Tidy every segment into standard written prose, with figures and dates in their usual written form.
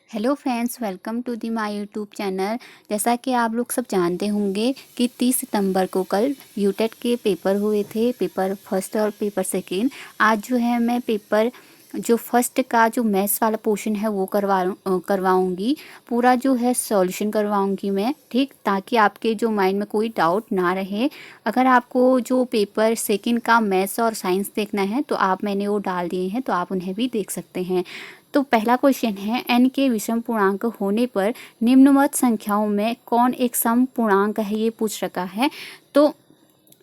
Hello friends, welcome to the my YouTube channel. जैसा कि आप लोग सब जानते होंगे कि 30 सितंबर को कल यूटेट के पेपर हुए थे, पेपर फर्स्ट और पेपर सेकेंड। आज जो है मैं पेपर जो फर्स्ट का जो मैथ्स वाला पोर्शन है वो करवाऊंगी। पूरा जो है सॉल्यूशन करवाऊंगी मैं, ठीक, ताकि आपके जो माइंड में कोई डाउट ना रहे। अगर आपको जो पेपर सेकेंड का मैथ्स और साइंस देखना है तो मैंने वो डाल दिए हैं, तो आप उन्हें भी देख सकते हैं। तो पहला क्वेश्चन है, n के विषम पूर्णांक होने पर निम्नवत संख्याओं में कौन एक सम पूर्णांक है, ये पूछ रखा है। तो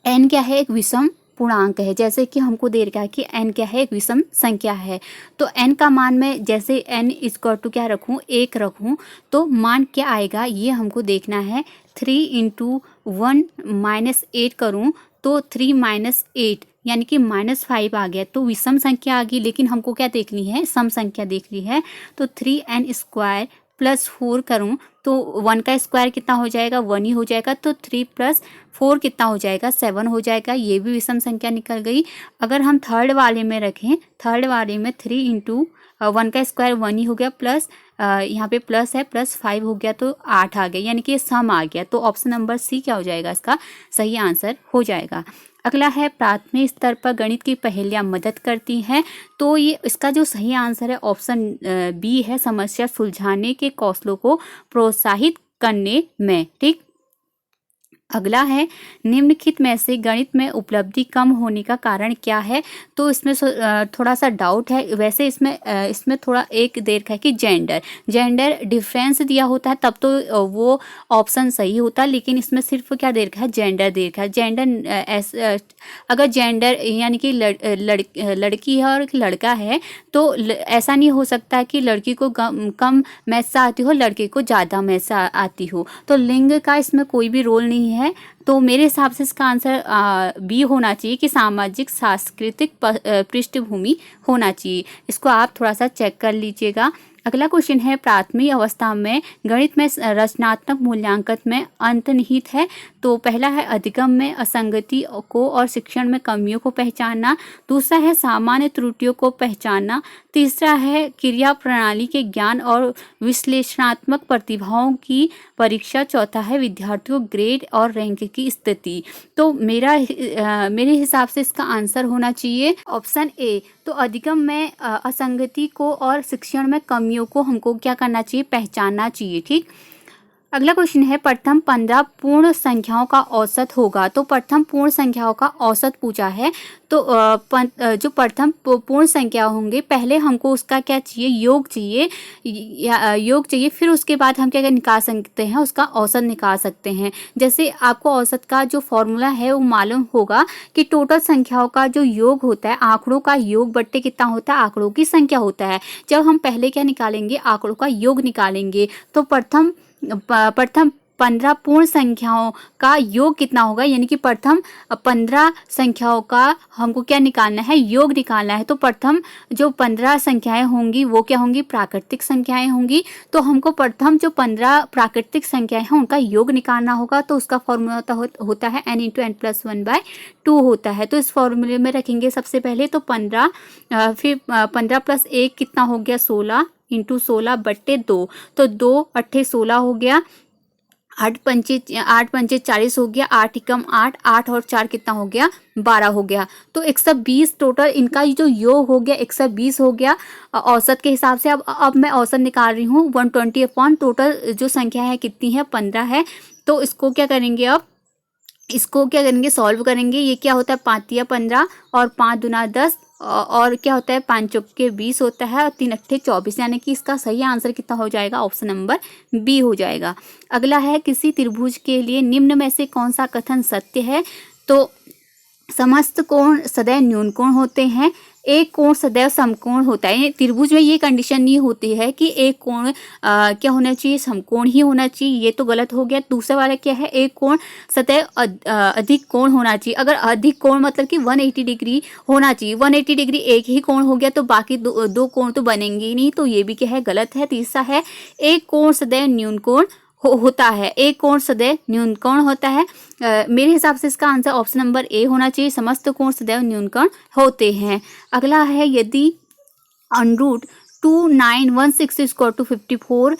n क्या है, एक विषम पूर्णांक है। जैसे कि हमको दे रखा है कि n क्या है, एक विषम संख्या है। तो n का मान में जैसे n इक्वल टू क्या रखूं, 1 रखूं, तो मान क्या आएगा ये हमको देखना है। 3 इंटू 1 माइनस 8 करूँ तो 3 माइनस 8 यानी कि -5 आ गया, तो विषम संख्या आ गई। लेकिन हमको क्या देखनी है, सम संख्या देख ली है। तो 3n स्क्वायर प्लस 4 करूँ तो 1 का स्क्वायर कितना हो जाएगा, 1 ही हो जाएगा। तो 3 प्लस 4 कितना हो जाएगा, 7 हो जाएगा। ये भी विषम संख्या निकल गई। अगर हम थर्ड वाले में रखें, थर्ड वाले में 3 इंटू 1 का स्क्वायर 1 ही हो गया, प्लस यहाँ पे प्लस है, प्लस 5 हो गया, तो 8 आ गया, यानी कि सम आ गया। तो ऑप्शन नंबर सी क्या हो जाएगा, इसका सही आंसर हो जाएगा। अगला है, प्राथमिक स्तर पर गणित की पहेलियां मदद करती हैं। तो ये इसका जो सही आंसर है ऑप्शन बी है, समस्या सुलझाने के कौशलों को प्रोत्साहित करने में, ठीक। अगला है, निम्नलिखित में से गणित में उपलब्धि कम होने का कारण क्या है। तो इसमें थोड़ा सा डाउट है। वैसे इसमें थोड़ा एक देर का है कि जेंडर डिफरेंस दिया होता है तब तो वो ऑप्शन सही होता, लेकिन इसमें सिर्फ क्या दे रखा है, जेंडर दे रखा है। जेंडर अगर जेंडर यानी कि लड़की है और एक लड़का है, तो ऐसा नहीं हो सकता कि लड़की को कम मैथ्स आती हो, लड़के को ज़्यादा मैथ्स आती हो। तो लिंग का इसमें कोई भी रोल नहीं है। तो मेरे हिसाब से इसका आंसर बी होना चाहिए कि सामाजिक सांस्कृतिक पृष्ठभूमि होना चाहिए। इसको आप थोड़ा सा चेक कर लीजिएगा। अगला क्वेश्चन है, प्राथमिक अवस्था में गणित में रचनात्मक मूल्यांकन में अंतर्निहित है। तो पहला है, अधिगम में असंगति को और शिक्षण में कमियों को पहचानना। दूसरा है, सामान्य त्रुटियों को पहचानना। तीसरा है, क्रिया प्रणाली के ज्ञान और विश्लेषणात्मक प्रतिभाओं की परीक्षा। चौथा है, विद्यार्थियों ग्रेड और रैंक की स्थिति। तो मेरे हिसाब से इसका आंसर होना चाहिए ऑप्शन ए। तो अधिगम में असंगति को और शिक्षण में कमियों को हमको क्या करना चाहिए, पहचानना चाहिए, ठीक। अगला क्वेश्चन है, प्रथम 15 पूर्ण संख्याओं का औसत होगा। तो प्रथम पूर्ण संख्याओं का औसत पूछा है। तो जो प्रथम पूर्ण संख्या होंगे, पहले हमको उसका क्या चाहिए, योग चाहिए, योग चाहिए। फिर उसके बाद हम क्या क्या निकाल सकते हैं, उसका औसत निकाल सकते हैं। जैसे आपको औसत का जो फॉर्मूला है वो मालूम होगा कि टोटल संख्याओं का जो योग होता है, आंकड़ों का योग बट्टे कितना होता है, आंकड़ों की संख्या होता है। जब हम पहले क्या निकालेंगे, आंकड़ों का योग निकालेंगे, तो प्रथम 15 पूर्ण संख्याओं का योग कितना होगा, यानी कि प्रथम 15 संख्याओं का हमको क्या निकालना है, योग निकालना है। तो प्रथम जो 15 संख्याएं होंगी वो क्या होंगी, प्राकृतिक संख्याएं होंगी। तो हमको प्रथम जो 15 प्राकृतिक संख्याएं हैं उनका योग निकालना होगा। तो उसका फॉर्मूला होता है n इंटू n प्लस 1/2 होता है। तो इस फॉर्मूले में रखेंगे सबसे पहले तो 15, फिर 15 प्लस 1 कितना हो गया, 16 इंटू 16 बट्टे 2। तो 2 अट्ठे 16 हो गया, 8 पंचे 40 हो गया, 8 एकम 8, 8 और 4 कितना हो गया, 12 हो गया। तो 120 टोटल इनका जो योग हो गया 120 हो गया औसत के हिसाब से। अब मैं औसत निकाल रही हूँ 120 अपॉन टोटल जो संख्या है कितनी है, 15 है। तो इसको क्या करेंगे, अब इसको क्या करेंगे, सॉल्व करेंगे। ये क्या होता है, 5 या 15 और 5 दूना 10 और क्या होता है, 5 चौके 20 होता है और 3 अट्ठे 24, यानी कि इसका सही आंसर कितना हो जाएगा, ऑप्शन नंबर बी हो जाएगा। अगला है, किसी त्रिभुज के लिए निम्न में से कौन सा कथन सत्य है। तो समस्त कोण सदैव न्यून कोण होते हैं, एक कोण सदैव समकोण होता है। त्रिभुज में ये कंडीशन नहीं होती है कि एक कोण क्या होना चाहिए, समकोण ही होना चाहिए, ये तो गलत हो गया। दूसरा वाला क्या है, एक कोण सदैव अधिक कोण होना चाहिए। अगर अधिक कोण मतलब कि 180 डिग्री होना चाहिए, 180 डिग्री एक ही कोण हो गया तो बाकी दो कोण तो बनेंगे ही नहीं, तो ये भी क्या है, गलत है। तीसरा है, एक कोण सदैव न्यून कोण होता है, एक कोण सदैव न्यून कोण होता है। मेरे हिसाब से इसका आंसर ऑप्शन नंबर ए होना चाहिए, समस्त कोण सदैव न्यून कोण होते हैं। अगला है, यदि √2 2916 इक्वल टू 54,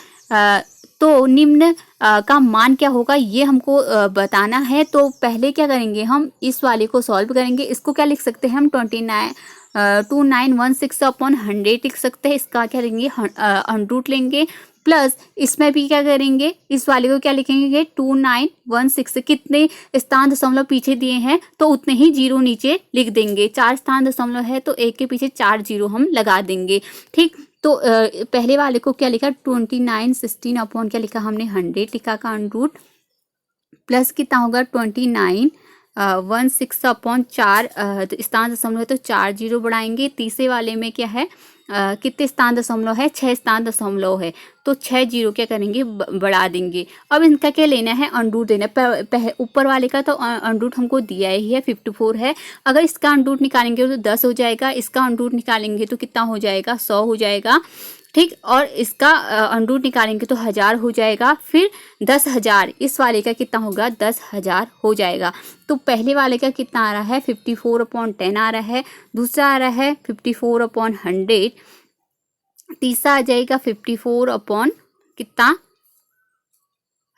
तो निम्न का मान क्या होगा ये हमको बताना है। तो पहले क्या करेंगे, हम इस वाले को सॉल्व करेंगे। इसको क्या लिख सकते हैं हम 2916 अपॉन 100 लिख सकते हैं। इसका क्या लेंगे, अंडरूट लेंगे, प्लस इसमें भी क्या करेंगे, इस वाले को क्या लिखेंगे 2916, कितने स्थान दशमलव पीछे दिए हैं तो उतने ही जीरो नीचे लिख देंगे। 4 स्थान दशमलव है तो एक के पीछे 4 जीरो हम लगा देंगे। ठीक, तो पहले वाले को क्या लिखा 2916 अपॉन क्या लिखा हमने 100 लिखा का अंडरूट, प्लस कितना होगा 2916 अपॉन 4 स्थान दशमलव है तो 4 जीरो बढ़ाएंगे। तीसरे वाले में क्या है, कितने स्थान दशमलव है, 6 स्थान दशमलव है तो 6 जीरो क्या करेंगे बढ़ा देंगे। अब इनका क्या लेना है, अंडरूट देना है। ऊपर वाले का तो अंडरूट हमको दिया ही है 54 है। अगर इसका अंडरूट निकालेंगे तो 10 हो जाएगा, इसका अंडरूट निकालेंगे तो कितना हो जाएगा 100 हो जाएगा। ठीक, और इसका अंडरूट निकालेंगे तो 1000 हो जाएगा। फिर 10,000 इस वाले का कितना होगा 10,000 हो जाएगा। तो पहले वाले का कितना आ रहा है 54 अपॉन 10 आ रहा है, दूसरा आ रहा है 54 अपॉन 100, तीसरा आ जाएगा 54 अपॉन कितना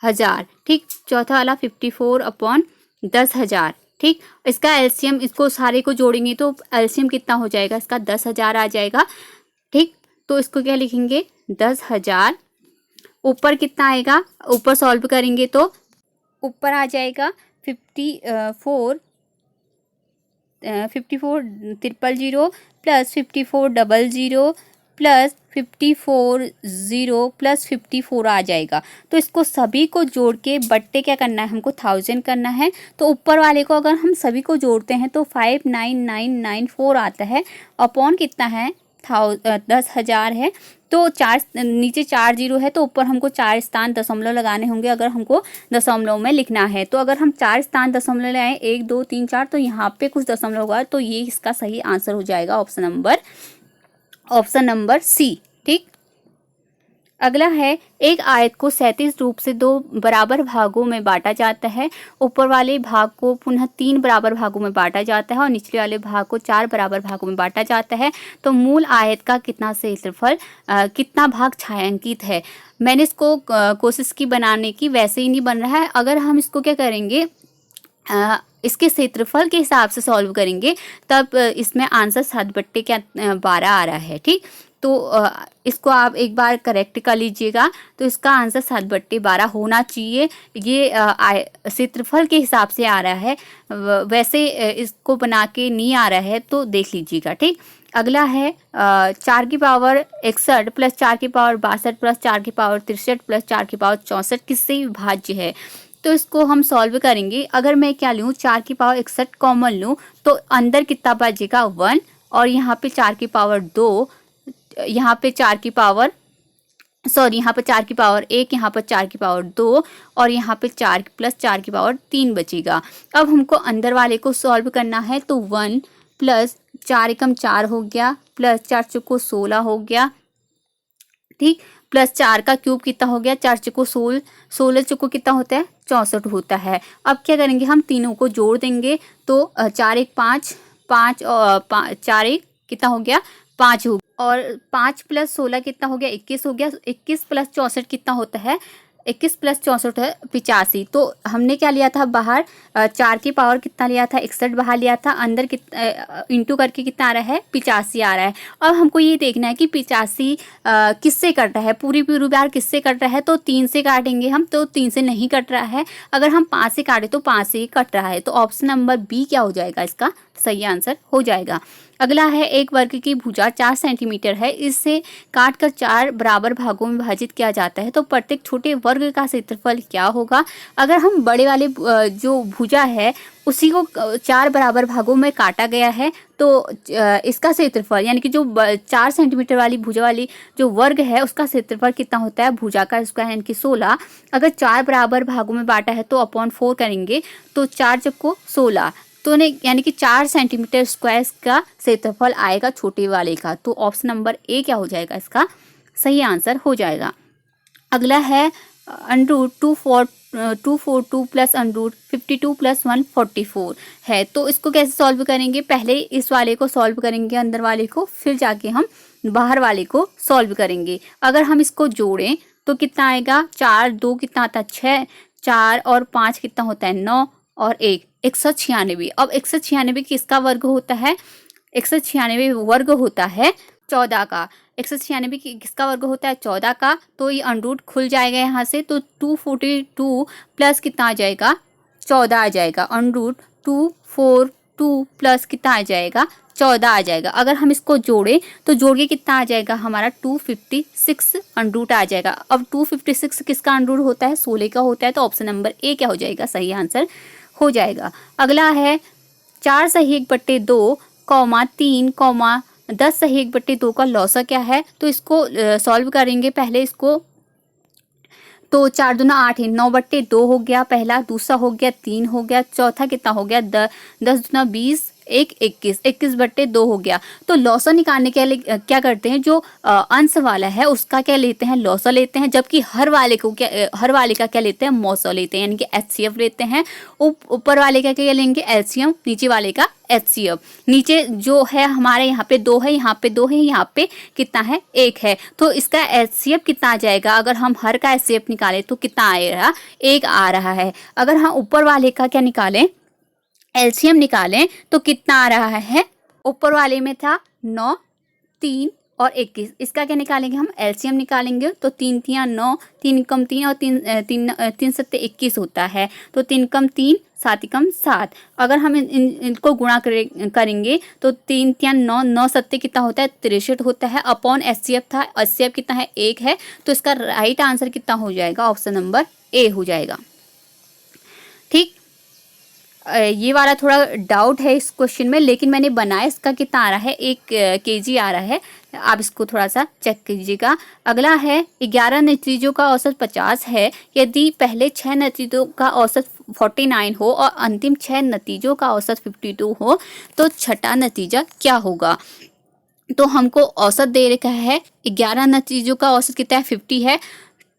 1000। ठीक, चौथा वाला 54 अपॉन 10,000। ठीक, इसका एलसीएम, इसको सारे को जोड़ेंगे तो एलसीएम कितना हो जाएगा इसका 10,000 आ जाएगा। ठीक, तो इसको क्या लिखेंगे 10,000, ऊपर कितना आएगा, ऊपर सॉल्व करेंगे तो ऊपर आ जाएगा 54 000 प्लस 54 00 प्लस 54 0 प्लस 54 आ जाएगा। तो इसको सभी को जोड़ के बट्टे क्या करना है हमको 1000 करना है। तो ऊपर वाले को अगर हम सभी को जोड़ते हैं तो 59994 आता है, अपॉन कितना है 10,000 है। तो चार नीचे 4 जीरो है तो ऊपर हमको 4 स्थान दशमलव लगाने होंगे अगर हमको दशमलव में लिखना है। तो अगर हम 4 स्थान दशमलव ले आए 1 2 3 4 तो यहाँ पे कुछ दशमलव होगा, तो ये इसका सही आंसर हो जाएगा ऑप्शन नंबर सी। ठीक, अगला है, एक आयत को 37 रूप से 2 बराबर भागों में बांटा जाता है। ऊपर वाले भाग को पुनः 3 बराबर भागों में बांटा जाता है और निचले वाले भाग को 4 बराबर भागों में बांटा जाता है। तो मूल आयत का कितना क्षेत्रफल, कितना भाग छायांकित है। मैंने इसको कोशिश की बनाने की, वैसे ही नहीं बन रहा है। अगर हम इसको क्या करेंगे, इसके क्षेत्रफल के हिसाब से सॉल्व करेंगे तब इसमें आंसर 7/12 आ रहा है। ठीक, तो इसको आप एक बार करेक्ट कर लीजिएगा। तो इसका आंसर 7/12 होना चाहिए। ये क्षेत्रफल के हिसाब से आ रहा है, वैसे इसको बना के नहीं आ रहा है तो देख लीजिएगा। ठीक, अगला है 4 की पावर 61 प्लस 4 की पावर 62 प्लस 4 की पावर 63 प्लस 4 की पावर 64 किससे विभाज्य है। तो इसको हम सॉल्व करेंगे। अगर मैं क्या लूँ 4 की पावर 61 कॉमन लूँ तो अंदर कितना बचेगा 1, और यहाँ पे 4 की पावर 2, यहाँ पे 4 की पावर यहाँ पर 4 की पावर 1, यहाँ पर 4 की पावर 2 और यहाँ पे 4 प्लस 4 की पावर 3 बचेगा। अब हमको अंदर वाले को सॉल्व करना है तो 1 प्लस 4 एकम 4 हो गया, प्लस 4 चौको 16 हो गया। ठीक, प्लस 4 का क्यूब कितना हो गया 4 चौको 16, 16 चौको कितना होता है 64 होता है। अब क्या करेंगे, हम तीनों को जोड़ देंगे तो 4 1 5 5 और 4 1 कितना हो गया 5 हो, और 5 प्लस 16 कितना हो गया 21 हो गया। 21 प्लस 64 कितना होता है 21 प्लस 64 है 85। तो हमने क्या लिया था बाहर 4 की पावर कितना लिया था 61 बाहर लिया था, अंदर कितना इंटू करके कितना आ रहा है 85 आ रहा है। अब हमको ये देखना है कि 85 किससे कट रहा है, पूरी बार किससे कट रहा है। तो 3 से काटेंगे हम, तो 3 से नहीं कट रहा है। अगर हम 5 से काटें तो 5 से ही कट रहा है। तो ऑप्शन नंबर बी क्या हो जाएगा, इसका सही आंसर हो जाएगा। अगला है, एक वर्ग की भुजा 4 सेंटीमीटर है, इससे काटकर 4 बराबर भागों में विभाजित किया जाता है। तो प्रत्येक छोटे वर्ग का क्षेत्रफल क्या होगा। अगर हम बड़े वाले जो भुजा है उसी को 4 बराबर भागों में काटा गया है तो इसका क्षेत्रफल यानी कि जो 4 सेंटीमीटर वाली भुजा वाली जो वर्ग है उसका क्षेत्रफल कितना होता है, भुजा का स्क्वायर यानी कि 16। अगर 4 बराबर भागों में बांटा है तो अपॉन 4 करेंगे तो 4 चौको 16, तो यानी कि 4 सेंटीमीटर स्क्वायर का क्षेत्रफल आएगा छोटे वाले का। तो ऑप्शन नंबर ए क्या हो जाएगा, इसका सही आंसर हो जाएगा। अगला है अंडरूट 242 प्लस अंडरूट 52 प्लस 144 है। तो इसको कैसे सॉल्व करेंगे, पहले इस वाले को सॉल्व करेंगे अंदर वाले को, फिर जाके हम बाहर वाले को सॉल्व करेंगे। अगर हम इसको जोड़ें तो कितना आएगा, 4 2 कितना आता है 6, 4 और 5 कितना होता है 9 और 1 196। अब 196 किसका वर्ग होता है, 196 वर्ग होता है 14 का। 196 किसका वर्ग होता है 14 का। तो ये अंडरूट खुल जाएगा यहाँ से, तो 242 प्लस कितना आ जाएगा 14 आ जाएगा। अंडरूट 242 प्लस कितना आ जाएगा 14 आ जाएगा। अगर हम इसको जोड़ें तो जोड़ के कितना आ जाएगा हमारा 256 अंडरूट आ जाएगा। अब 256 किसका अंडरूट होता है 16 का होता है, तो ऑप्शन नंबर ए क्या हो जाएगा, सही आंसर हो जाएगा। अगला है 4 सही 1/2 3 10 सही 1/2 का लौसा क्या है। तो इसको सॉल्व करेंगे पहले इसको। तो 4 दूना 8 है, 9/2 हो गया पहला, दूसरा हो गया 3 हो गया, चौथा कितना हो गया 10 दूना 20 1 21 21/2 हो गया। तो लौसा निकालने के लिए क्या करते हैं, जो अंश वाला है उसका क्या लेते हैं लौसा लेते हैं, जबकि हर वाले का क्या लेते हैं मौसा लेते हैं, यानी कि HCF लेते हैं। ऊपर वाले का क्या लेंगे LCM, नीचे वाले का HCF। नीचे जो है हमारे यहाँ पे 2 है, यहाँ पे 2 है, यहाँ पे कितना है 1 है, तो इसका HCF कितना आ जाएगा। अगर हम हर का HCF निकालें तो कितना आएगा 1 आ रहा है। अगर हम ऊपर वाले का क्या निकालें LCM निकालें तो कितना आ रहा है, ऊपर वाले में था 9 3 और 21, इसका क्या निकालेंगे हम LCM निकालेंगे। तो 3 3 9, 3 कम 3 और 3 7 21 होता है, तो 3 कम 3 7 कम 7। अगर हम इनको गुणा करेंगे तो 3 3 9 9 7 कितना होता है 63 होता है, अपॉन HCF था, HCF कितना है 1 है, तो इसका राइट आंसर कितना हो जाएगा, ऑप्शन नंबर ए हो जाएगा। ठीक, ये वाला थोड़ा डाउट है इस क्वेश्चन में, लेकिन मैंने बनाया, इसका कितना आ रहा है 1 kg आ रहा है, आप इसको थोड़ा सा चेक कीजिएगा। अगला है 11 नतीजों का औसत 50 है, यदि पहले 6 नतीजों का औसत 49 हो और अंतिम 6 नतीजों का औसत 52 हो तो छठा नतीजा क्या होगा। तो हमको औसत दे रखा है 11 नतीजों का औसत कितना है 50 है,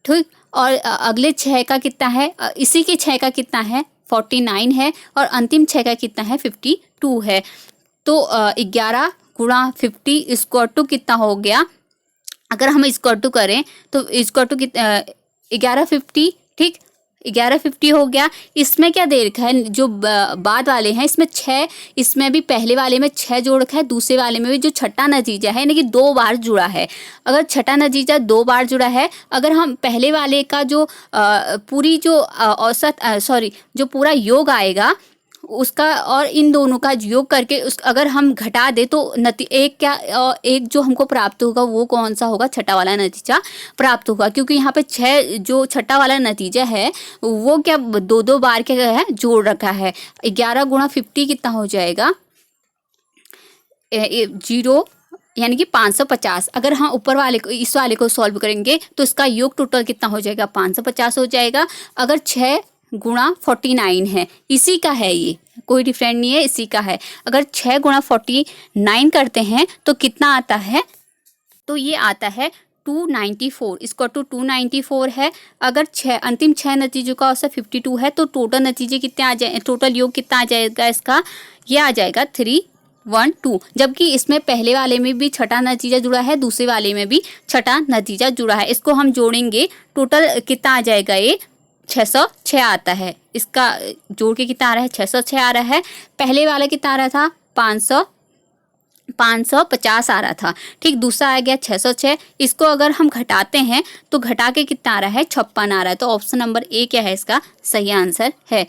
ठीक, और अगले 6 का कितना है, इसी के 6 का कितना है 49 है, और अंतिम 6 का कितना है 52 है। तो 11 गुणा 50 इसको टू कितना हो गया, अगर हम इसको टू करें तो इसको टू कितना 1150, ठीक 1150 हो गया। इसमें क्या दे रखा है, जो बाद वाले हैं इसमें 6, इसमें भी पहले वाले में 6 जोड़ रखा है, दूसरे वाले में भी जो छठा नतीजा है यानी कि 2 बार जुड़ा है। अगर छठा नतीजा 2 बार जुड़ा है, अगर हम पहले वाले का जो पूरी जो औसत जो पूरा योग आएगा उसका और इन दोनों का योग करके अगर हम घटा दे तो एक जो हमको प्राप्त होगा वो कौन सा होगा, छठा वाला नतीजा प्राप्त होगा। क्योंकि यहाँ पे 6 जो छठा वाला नतीजा है वो क्या 2 बार क्या है जोड़ रखा है। 11 गुणा 50 कितना हो जाएगा 0 यानी कि 550। अगर हम ऊपर वाले को इस वाले को सॉल्व करेंगे तो इसका योग टोटल कितना हो जाएगा 550 हो जाएगा। अगर 6 गुणा 49 है, इसी का है, ये कोई डिफरेंट नहीं है, इसी का है। अगर 6 गुणा 49 करते हैं तो कितना आता है, तो ये आता है 294, इसको टू 294 है। अगर अंतिम 6 नतीजों का औसत 52 है तो टोटल नतीजे कितने आ जाए, टोटल योग कितना आ जाएगा इसका, ये आ जाएगा 312। जबकि इसमें पहले वाले में भी छठा नतीजा जुड़ा है, दूसरे वाले में भी छठा नतीजा जुड़ा है। इसको हम जोड़ेंगे टोटल कितना आ जाएगा, ये 606 आता है। इसका जोड़ के कितना आ रहा है 606 आ रहा है। पहले वाला कितना आ रहा था 550 आ रहा था, ठीक, दूसरा आ गया 606। इसको अगर हम घटाते हैं तो घटा के कितना आ रहा है 56 आ रहा है। तो ऑप्शन नंबर ए क्या है इसका सही आंसर है।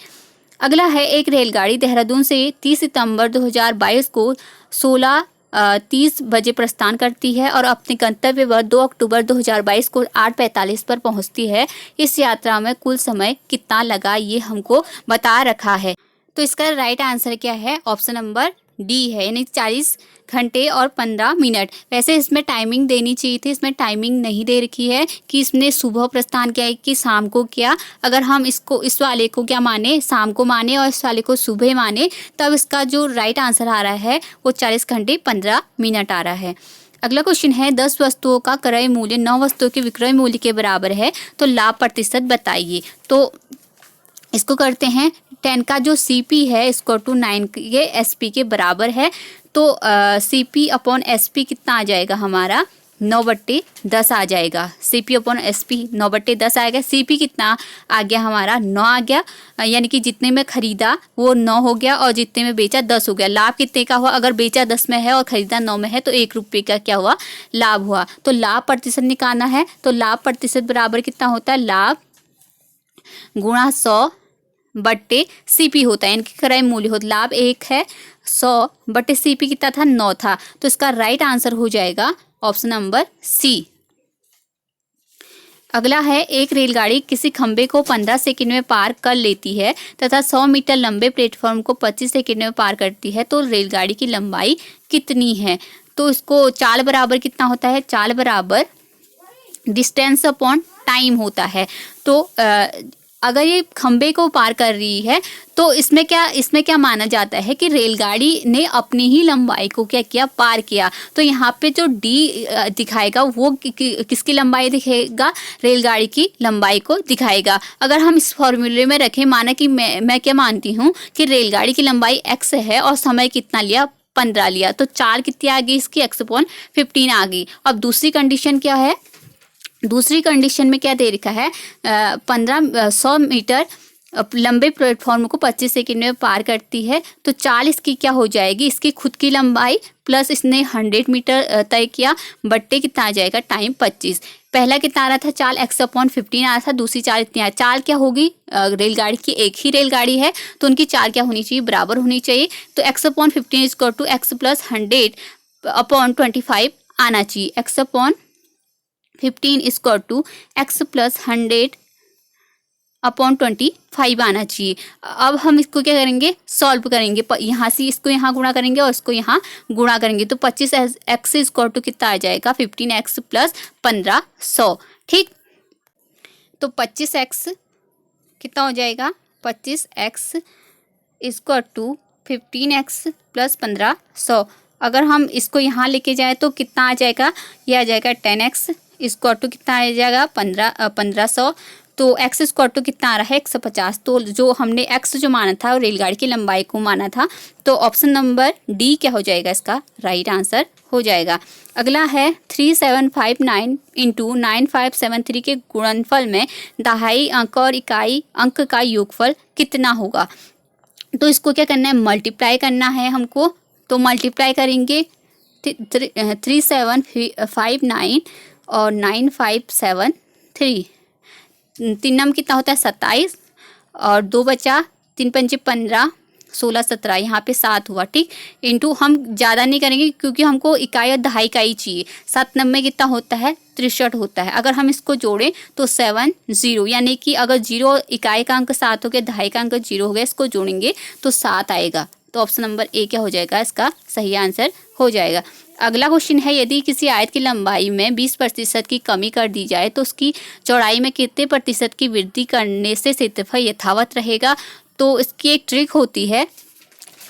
अगला है एक रेलगाड़ी देहरादून से 30 सितंबर 2022 को 16:30 बजे प्रस्थान करती है और अपने गंतव्य पर 2 अक्टूबर 2022 को 8:45 पर पहुंचती है। इस यात्रा में कुल समय कितना लगा ये हमको बता रखा है। तो इसका राइट आंसर क्या है, ऑप्शन नंबर डी है, यानी 40 घंटे और 15 मिनट। वैसे इसमें टाइमिंग देनी चाहिए थी, इसमें टाइमिंग नहीं दे रखी है कि इसने सुबह प्रस्थान किया है कि शाम को किया। अगर हम इस वाले को क्या माने, शाम को माने और इस वाले को सुबह माने, तब इसका जो राइट आंसर आ रहा है वो 40 घंटे 15 मिनट आ रहा है। अगला क्वेश्चन है 10 वस्तुओं का क्रय मूल्य 9 वस्तुओं के विक्रय मूल्य के बराबर है, तो लाभ प्रतिशत बताइए। तो इसको करते हैं 10 का जो CP है इसको टू 9 के SP के बराबर है। तो CP अपॉन SP कितना आ जाएगा हमारा 9/10 आ जाएगा। CP अपॉन SP 9/10 आएगा। CP कितना आ गया हमारा 9 आ गया, यानी कि जितने में खरीदा वो 9 हो गया और जितने में बेचा 10 हो गया। लाभ कितने का हुआ, अगर बेचा 10 में है और खरीदा 9 में है तो 1 रुपये का क्या हुआ, लाभ हुआ। तो लाभ प्रतिशत निकालना है, तो लाभ प्रतिशत बराबर कितना होता है, लाभ गुणा 100/CP होता है, इनकी क्रय मूल्य होता है। लाभ 1 है, 100/CP कितना था 9 था। तो इसका राइट आंसर हो जाएगा ऑप्शन नंबर C। अगला है, एक रेलगाड़ी किसी खंबे को 15 सेकंड में पार कर लेती है तथा 100 मीटर लंबे प्लेटफॉर्म को 25 सेकंड में पार करती है, तो रेलगाड़ी की लंबाई कितनी है। तो इसको चाल बराबर कितना होता है, चाल बराबर डिस्टेंस अपॉन टाइम होता है। तो अगर ये खंबे को पार कर रही है तो इसमें क्या माना जाता है कि रेलगाड़ी ने अपनी ही लंबाई को क्या किया, पार किया। तो यहाँ पे जो D दिखाएगा वो किसकी लंबाई दिखाएगा, रेलगाड़ी की लंबाई को दिखाएगा। अगर हम इस फॉर्मूले में रखें, माना कि मैं क्या मानती हूँ कि रेलगाड़ी की लंबाई x है और समय कितना लिया, 15 लिया, तो चाल कितनी आ गई इसकी, x/15 आ गई। अब दूसरी कंडीशन क्या है, दूसरी कंडीशन में क्या दे रखा है, 100 मीटर लंबे प्लेटफॉर्म को 25 सेकंड में पार करती है। तो चाल इसकी क्या हो जाएगी, इसकी खुद की लंबाई प्लस इसने 100 मीटर तय किया बट्टे कितना आ जाएगा, टाइम 25। पहला कितना आ रहा था, चाल x/15 आ रहा था, दूसरी चाल इतनी आ, चाल क्या होगी, रेलगाड़ी की एक ही रेलगाड़ी है तो उनकी चाल क्या होनी चाहिए, बराबर होनी चाहिए। तो x/15 इक्वल टू x + 100/25 आना चाहिए। x/15 इक्वल टू x + 100/25 आना चाहिए। अब हम इसको क्या करेंगे, सॉल्व करेंगे, यहाँ से इसको यहाँ गुणा करेंगे और इसको यहाँ गुणा करेंगे। तो 25x इक्वल टू कितना आ जाएगा, 15x + 1500। ठीक, तो 25x कितना हो जाएगा, 25x इक्वल टू 15x + 1500। अगर हम इसको यहाँ लेके जाए तो कितना आ जाएगा, ये आ जाएगा 10x इक्वल टू कितना आ जाएगा, 1500। तो x इक्वल टू कितना आ रहा है, 150। तो जो हमने x जो माना था और रेलगाड़ी की लंबाई को माना था, तो ऑप्शन नंबर D क्या हो जाएगा, इसका राइट आंसर हो जाएगा। अगला है 3759 × 9573 के गुणनफल में दहाई अंक और इकाई अंक का योगफल कितना होगा। तो इसको क्या करना है, मल्टीप्लाई करना है हमको। तो मल्टीप्लाई करेंगे 3759 और 9573, 3 नम कितना होता है 27 और 2 बचा, 3 पंचे 15, 16 17, यहाँ पे 7 हुआ। ठीक, इंटू हम ज़्यादा नहीं करेंगे क्योंकि हमको इकाई और दहाई इकाई चाहिए। 7 नम में कितना होता है, 63 होता है। अगर हम इसको जोड़ें तो 70, यानी कि अगर 0 इकाई का अंक 7 हो गया, दहाई का अंक 0 हो गया, इसको जोड़ेंगे तो 7 आएगा। तो ऑप्शन नंबर A क्या हो जाएगा, इसका सही आंसर हो जाएगा। अगला क्वेश्चन है, यदि किसी आयत की लंबाई में 20% की कमी कर दी जाए तो उसकी चौड़ाई में कितने प्रतिशत की वृद्धि करने से क्षेत्रफल यथावत रहेगा। तो इसकी एक ट्रिक होती है,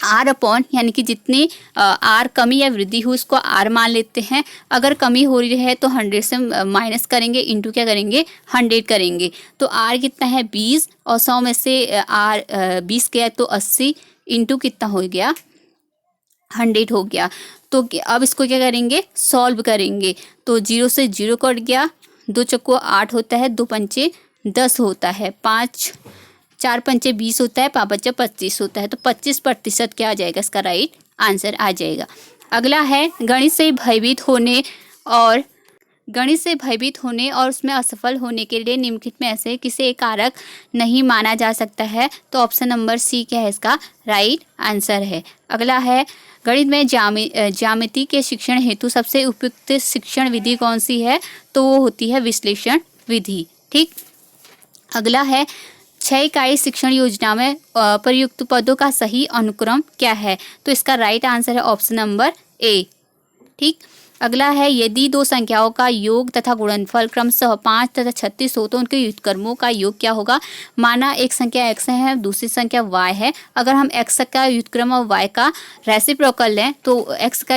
R अपॉन, यानी कि जितनी R कमी या वृद्धि हो उसको R मान लेते हैं। अगर कमी हो रही है तो 100 से माइनस करेंगे, इंटू क्या करेंगे, 100 करेंगे। तो R कितना है 20 और 100 में से R 20 गया तो 80, इंटू कितना हो गया, 100 हो गया। तो अब इसको क्या करेंगे, सॉल्व करेंगे। तो 0 से 0 कट गया, 2 चक्को 8 होता है, 2 पंचे 10 होता है, 5 4 पंचे 20 होता है, 5 बच्चा 25 होता है। तो 25% क्या आ जाएगा, इसका राइट आंसर आ जाएगा। अगला है, गणित से भयभीत होने और उसमें असफल होने के लिए निम्नलिखित में ऐसे किसी एक कारक नहीं माना जा सकता है। तो ऑप्शन नंबर C क्या है, इसका राइट आंसर है। अगला है, गणित में ज्यामिति के शिक्षण हेतु सबसे उपयुक्त शिक्षण विधि कौन सी है। तो वो होती है विश्लेषण विधि। ठीक, अगला है, 6 इकाई शिक्षण योजना में प्रयुक्त पदों का सही अनुक्रम क्या है। तो इसका राइट आंसर है ऑप्शन नंबर A। ठीक, अगला है यदि दो संख्याओं का योग तथा गुणनफल क्रमशः 5 तथा 36 हो तो उनके व्युत्क्रमों का योग क्या होगा। माना एक संख्या x है, दूसरी संख्या y है। अगर हम x का व्युत्क्रम और y का रेसिप्रोकल लें तो x का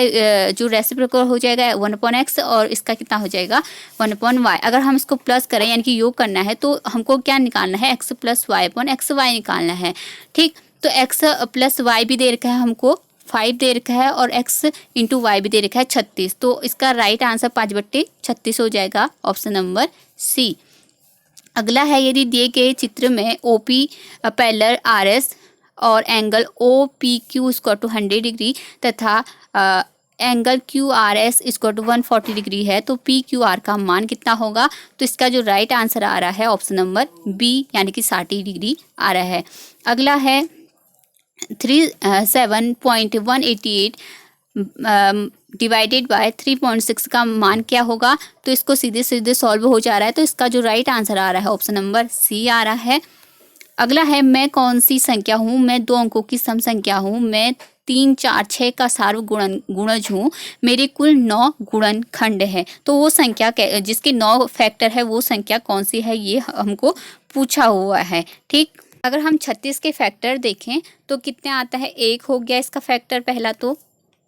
जो रेसिप्रोकल हो जाएगा 1/x और इसका कितना हो जाएगा 1/y। अगर हम इसको प्लस करें यानी कि योग करना है तो हमको क्या निकालना है, x + y/xy निकालना है। ठीक, तो x + y भी दे रखा है हमको 5 दे रखा है और x × y भी दे रखा है 36। तो इसका राइट आंसर 5/36 हो जाएगा, ऑप्शन नंबर सी। अगला है यदि दिए गए चित्र में OP पैरेलल RS और एंगल OPQ = 100 डिग्री तथा एंगल QRS = 140 डिग्री है तो PQR का मान कितना होगा। तो इसका जो राइट आंसर आ रहा है ऑप्शन नंबर बी यानी कि 60 डिग्री आ रहा है। अगला है 37.188 डिवाइडेड बाय 3.6 का मान क्या होगा। तो इसको सीधे सीधे सॉल्व हो जा रहा है तो इसका जो राइट आंसर आ रहा है ऑप्शन नंबर सी आ रहा है। अगला है मैं कौन सी संख्या हूँ, मैं 2 अंकों की सम संख्या हूँ, मैं 3, 4, 6 का सार्वगुणज हूँ, मेरे कुल 9 गुणनखंड है। तो वो संख्या जिसके 9 फैक्टर है वो संख्या कौन सी है ये हमको पूछा हुआ है। ठीक, अगर हम 36 के फैक्टर देखें तो कितने आता है, 1 हो गया इसका फैक्टर, पहला तो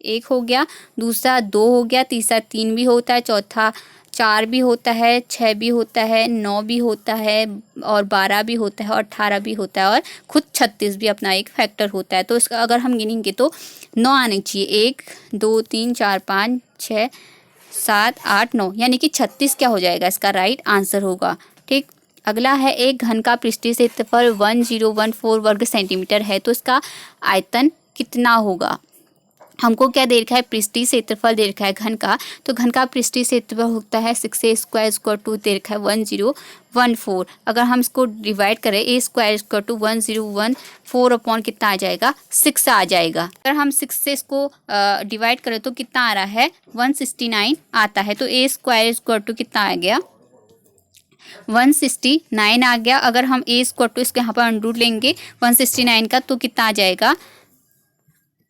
1 हो गया, दूसरा 2 हो गया, तीसरा 3 भी होता है, चौथा 4 भी होता है, 6 भी होता है, 9 भी होता है और 12 भी होता है और 18 भी होता है और खुद 36 भी अपना एक फैक्टर होता है। तो इसका अगर हम गिनेंगे तो 9 आने चाहिए, 1 2 3 4 5 6 7 8 9 यानी कि 36 क्या हो जाएगा, इसका राइट आंसर होगा। ठीक, अगला है एक घन का पृष्ठीय क्षेत्रफल 1014 वर्ग सेंटीमीटर है तो इसका आयतन कितना होगा। हमको क्या दे रखा है, पृष्ठीय क्षेत्रफल दे रखा है घन का, तो घन का पृष्ठीय क्षेत्रफल होता है 6a² = 2 दे रखा है 1014। अगर हम इसको डिवाइड करें a² = 1014 अपॉन कितना आ जाएगा 6 आ जाएगा। अगर हम 6 से इसको डिवाइड करें तो कितना आ रहा है 169 आता है। तो a² = कितना आ गया 169 आ गया। अगर हम a = इसके यहाँ पर अंडर लेंगे 169 का तो कितना आ जाएगा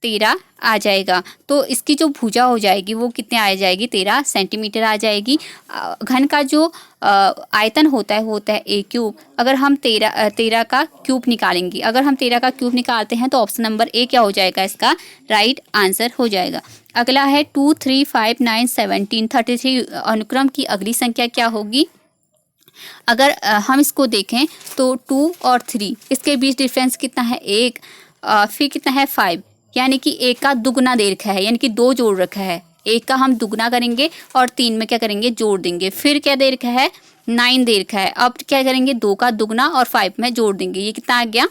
13 आ जाएगा। तो इसकी जो भुजा हो जाएगी वो कितने आ जाएगी 13 सेंटीमीटर आ जाएगी। घन का जो आयतन होता है वो होता है a³। अगर हम 13 का क्यूब निकालेंगे, अगर हम 13 का क्यूब निकालते हैं तो ऑप्शन नंबर ए क्या हो जाएगा, इसका राइट आंसर हो जाएगा। अगला है 2 3 5 9 17 33 अनुक्रम की अगली संख्या क्या होगी। अगर हम इसको देखें तो 2 और 3 इसके बीच डिफरेंस कितना है 1, फिर कितना है 5 यानी कि 1 का दुगना दे रखा है यानी कि 2 जोड़ रखा है। 1 का हम दुगना करेंगे और 3 में क्या करेंगे जोड़ देंगे। फिर क्या दे रखा है 9 दे रखा है, अब क्या करेंगे 2 का दुगना और 5 में जोड़ देंगे, ये कितना आ गया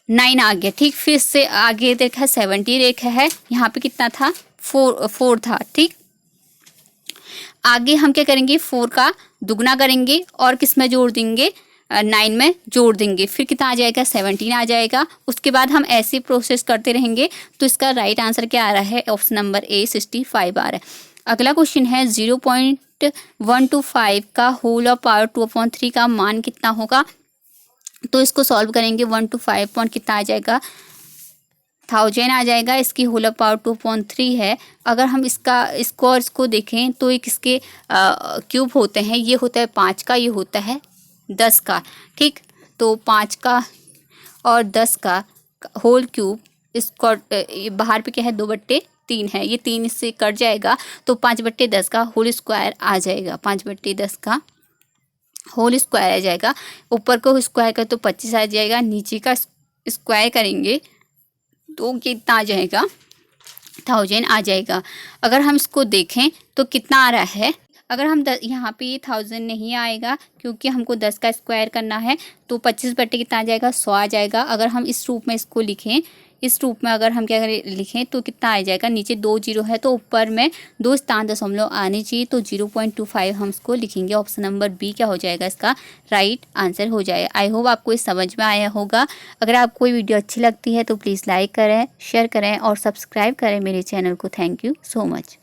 9 आ गया। ठीक, फिर से आगे देखा है 70 रेखा है, यहाँ पे कितना था 4 था। ठीक, आगे हम क्या करेंगे 4 का दुगना करेंगे और किस में जोड़ देंगे 9 में जोड़ देंगे, फिर कितना आ जाएगा 17 आ जाएगा। उसके बाद हम ऐसे प्रोसेस करते रहेंगे तो इसका राइट आंसर क्या आ रहा है, ऑप्शन नंबर ए 65 आ रहा है। अगला क्वेश्चन है 0.125 का होल ऑफ पावर 2/3 का मान कितना होगा। तो इसको सॉल्व करेंगे 1 to 5 पॉइंट कितना आ जाएगा 1000 आ जाएगा। इसकी होल ऑफ पावर 2/3 है। अगर हम इसको और इसको देखें तो एक इसके क्यूब होते हैं, ये होता है 5 का, ये होता है 10 का। ठीक, तो 5 का और 10 का होल क्यूब, इसको बाहर पे क्या है 2/3 है, ये 3 इससे कट जाएगा तो 5/10 का होल स्क्वायर आ जाएगा। 5/10 का होल स्क्वायर आ जाएगा। ऊपर को स्क्वायर कर तो 25 आ जाएगा, नीचे का स्क्वायर करेंगे तो कितना आ जाएगा 1000 आ जाएगा। अगर हम इसको देखें तो कितना आ रहा है, अगर हम यहाँ पे ये 1000 नहीं आएगा क्योंकि हमको 10 का स्क्वायर करना है, तो 25/, कितना आ जाएगा 100 आ जाएगा। अगर हम इस रूप में इसको लिखें, इस रूप में अगर हम क्या करें लिखें तो कितना आ जाएगा, नीचे 2 0 है तो ऊपर में 2 स्थान दशमलव आने चाहिए, तो 0.25 हम इसको लिखेंगे। ऑप्शन नंबर बी क्या हो जाएगा, इसका राइट आंसर हो जाएगा। आई होप आपको ये समझ में आया होगा। अगर आपको ये वीडियो अच्छी लगती है तो प्लीज़ लाइक करें, शेयर करें और सब्सक्राइब करें मेरे चैनल को। Thank you so much.